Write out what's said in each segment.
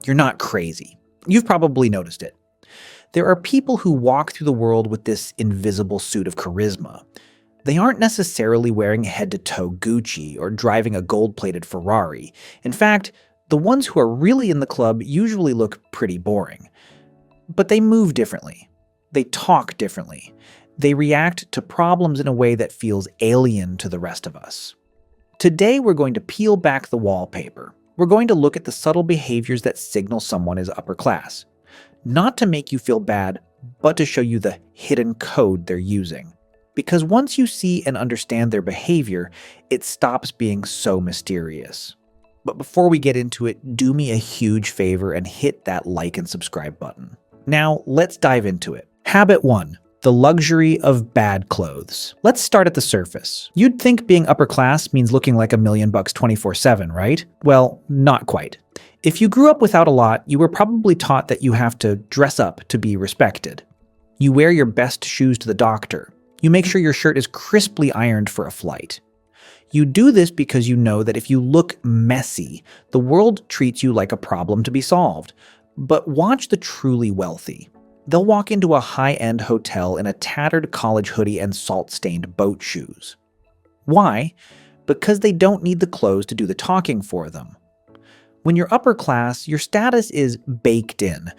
You're not crazy. You've probably noticed it. There are people who walk through the world with this invisible suit of charisma. They aren't necessarily wearing head-to-toe Gucci or driving a gold-plated Ferrari. In fact, the ones who are really in the club usually look pretty boring. But they move differently. They talk differently. They react to problems in a way that feels alien to the rest of us. Today, we're going to peel back the wallpaper. We're going to look at the subtle behaviors that signal someone is upper class. Not to make you feel bad, but to show you the hidden code they're using. Because once you see and understand their behavior, it stops being so mysterious. But before we get into it, do me a huge favor and hit that like and subscribe button. Now, let's dive into it. Habit 1. The luxury of bad clothes. Let's start at the surface. You'd think being upper class means looking like $1 million 24/7, right? Well, not quite. If you grew up without a lot, you were probably taught that you have to dress up to be respected. You wear your best shoes to the doctor. You make sure your shirt is crisply ironed for a flight. You do this because you know that if you look messy, the world treats you like a problem to be solved. But watch the truly wealthy. They'll walk into a high-end hotel in a tattered college hoodie and salt-stained boat shoes. Why? Because they don't need the clothes to do the talking for them. When you're upper class, your status is baked in.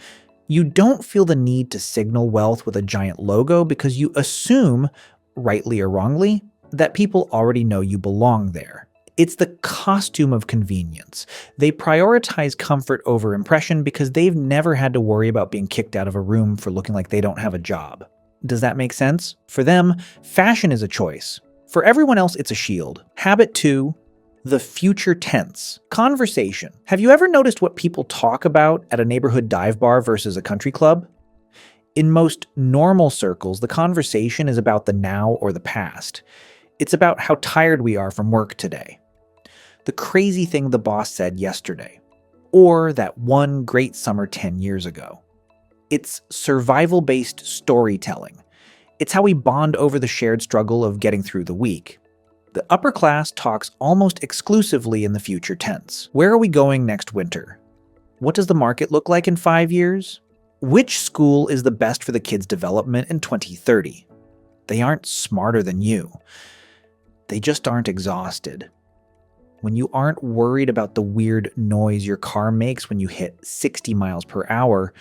You don't feel the need to signal wealth with a giant logo because you assume, rightly or wrongly, that people already know you belong there. It's the costume of convenience. They prioritize comfort over impression because they've never had to worry about being kicked out of a room for looking like they don't have a job. Does that make sense? For them, fashion is a choice. For everyone else, it's a shield. Habit 2. The future tense. Conversation. Have you ever noticed what people talk about at a neighborhood dive bar versus a country club? In most normal circles, the conversation is about the now or the past. It's about how tired we are from work today. The crazy thing the boss said yesterday. Or that one great summer 10 years ago. It's survival-based storytelling. It's how we bond over the shared struggle of getting through the week. The upper class talks almost exclusively in the future tense. Where are we going next winter? What does the market look like in 5 years? Which school is the best for the kids' development in 2030? They aren't smarter than you. They just aren't exhausted. When you aren't worried about the weird noise your car makes when you hit 60 miles per hour,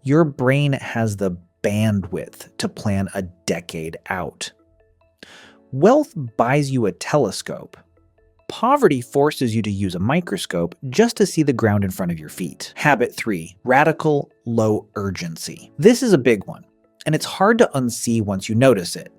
your brain has the bandwidth to plan a decade out. Wealth buys you a telescope. Poverty forces you to use a microscope just to see the ground in front of your feet. Habit 3. Radical low urgency. This is a big one, and it's hard to unsee once you notice it.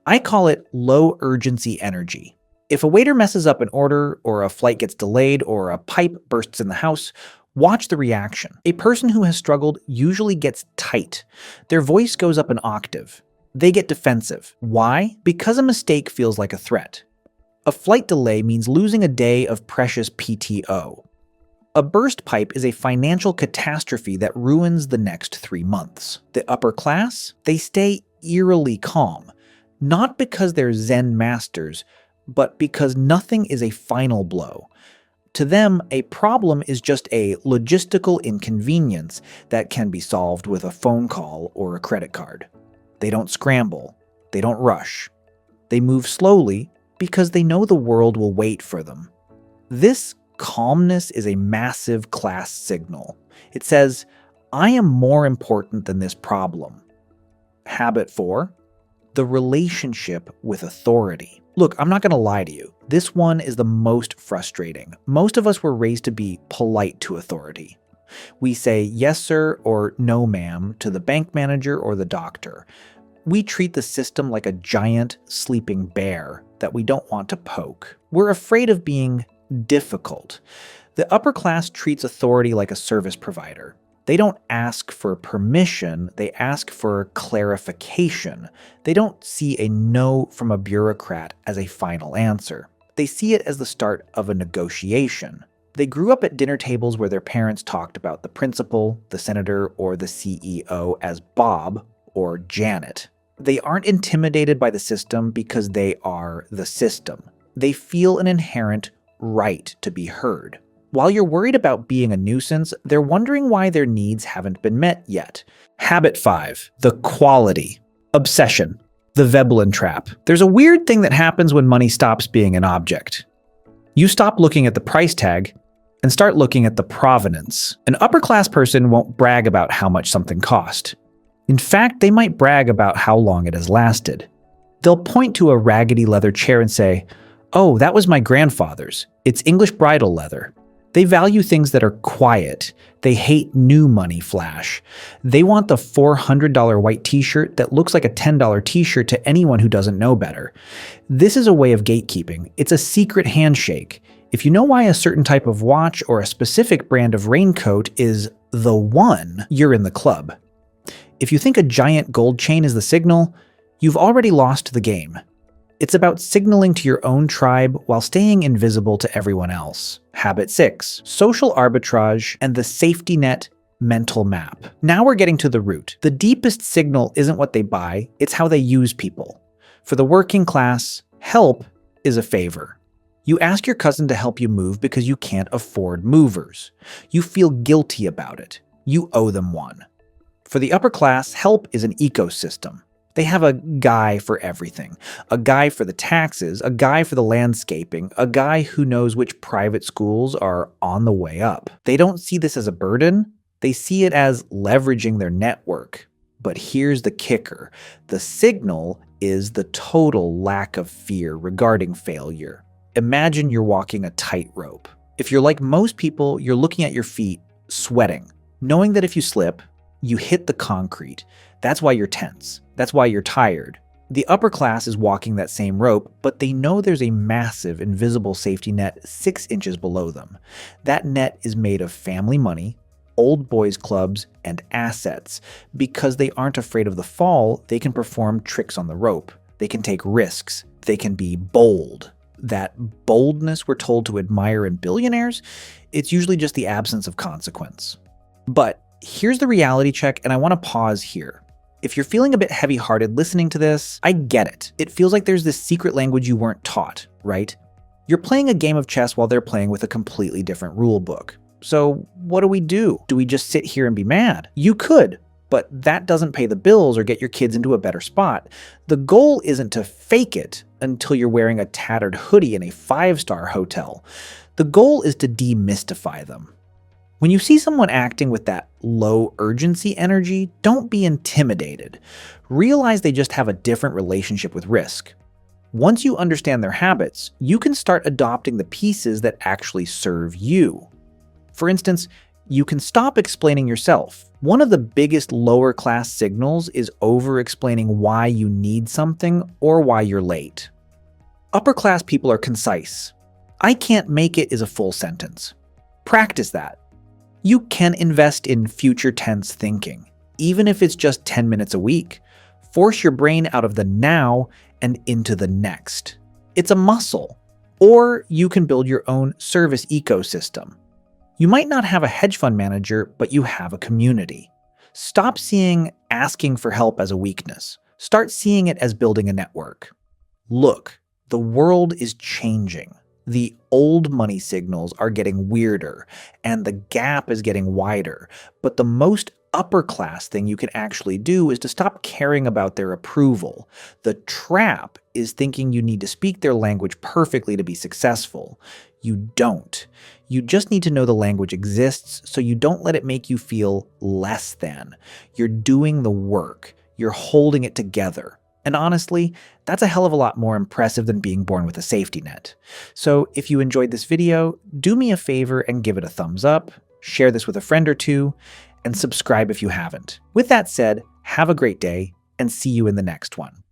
I call it low urgency energy. If a waiter messes up an order, or a flight gets delayed, or a pipe bursts in the house, watch the reaction. A person who has struggled usually gets tight. Their voice goes up an octave. They get defensive. Why? Because a mistake feels like a threat. A flight delay means losing a day of precious PTO. A burst pipe is a financial catastrophe that ruins the next 3 months. The upper class? They stay eerily calm. Not because they're Zen masters, but because nothing is a final blow. To them, a problem is just a logistical inconvenience that can be solved with a phone call or a credit card. They don't scramble. They don't rush. They move slowly because they know the world will wait for them. This calmness is a massive class signal. It says, I am more important than this problem. Habit 4. The relationship with authority. Look, I'm not going to lie to you. This one is the most frustrating. Most of us were raised to be polite to authority. We say yes sir or no ma'am to the bank manager or the doctor. We treat the system like a giant sleeping bear that we don't want to poke. We're afraid of being difficult. The upper class treats authority like a service provider. They don't ask for permission, they ask for clarification. They don't see a no from a bureaucrat as a final answer. They see it as the start of a negotiation. They grew up at dinner tables where their parents talked about the principal, the senator, or the CEO as Bob or Janet. They aren't intimidated by the system because they are the system. They feel an inherent right to be heard. While you're worried about being a nuisance, they're wondering why their needs haven't been met yet. Habit 5. The quality. Obsession. The Veblen trap. There's a weird thing that happens when money stops being an object. You stop looking at the price tag and start looking at the provenance. An upper-class person won't brag about how much something cost. In fact, they might brag about how long it has lasted. They'll point to a raggedy leather chair and say, "Oh, that was my grandfather's. It's English bridal leather." They value things that are quiet. They hate new money flash. They want the $400 white t-shirt that looks like a $10 t-shirt to anyone who doesn't know better. This is a way of gatekeeping. It's a secret handshake. If you know why a certain type of watch or a specific brand of raincoat is the one, you're in the club. If you think a giant gold chain is the signal, you've already lost the game. It's about signaling to your own tribe while staying invisible to everyone else. Habit 6. Social arbitrage and the safety net mental map. Now we're getting to the root. The deepest signal isn't what they buy, it's how they use people. For the working class, help is a favor. You ask your cousin to help you move because you can't afford movers. You feel guilty about it. You owe them one. For the upper class, help is an ecosystem. They have a guy for everything. A guy for the taxes, a guy for the landscaping, a guy who knows which private schools are on the way up. They don't see this as a burden. They see it as leveraging their network. But here's the kicker. The signal is the total lack of fear regarding failure. Imagine you're walking a tightrope. If you're like most people, you're looking at your feet, sweating, knowing that if you slip, you hit the concrete. That's why you're tense. That's why you're tired. The upper class is walking that same rope, but they know there's a massive invisible safety net 6 inches below them. That net is made of family money, old boys clubs, and assets. Because they aren't afraid of the fall, they can perform tricks on the rope. They can take risks. They can be bold. That boldness we're told to admire in billionaires, it's usually just the absence of consequence. But here's the reality check, and I want to pause here. If you're feeling a bit heavy-hearted listening to this, I get it. It feels like there's this secret language you weren't taught, right? You're playing a game of chess while they're playing with a completely different rule book. So what do? Do we just sit here and be mad? You could, but that doesn't pay the bills or get your kids into a better spot. The goal isn't to fake it until you're wearing a tattered hoodie in a 5-star hotel. The goal is to demystify them. When you see someone acting with that low urgency energy, don't be intimidated. Realize they just have a different relationship with risk. Once you understand their habits, you can start adopting the pieces that actually serve you. For instance, you can stop explaining yourself. One of the biggest lower class signals is over-explaining why you need something or why you're late. Upper class people are concise. "I can't make it" is a full sentence. Practice that. You can invest in future tense thinking, even if it's just 10 minutes a week. Force your brain out of the now and into the next. It's a muscle. Or you can build your own service ecosystem. You might not have a hedge fund manager, but you have a community. Stop seeing asking for help as a weakness. Start seeing it as building a network. Look, the world is changing. The old money signals are getting weirder, and the gap is getting wider. But the most upper class thing you can actually do is to stop caring about their approval. The trap is thinking you need to speak their language perfectly to be successful. You don't. You just need to know the language exists so you don't let it make you feel less than. You're doing the work. You're holding it together. And honestly, that's a hell of a lot more impressive than being born with a safety net. So if you enjoyed this video, do me a favor and give it a thumbs up, share this with a friend or two, and subscribe if you haven't. With that said, have a great day, and see you in the next one.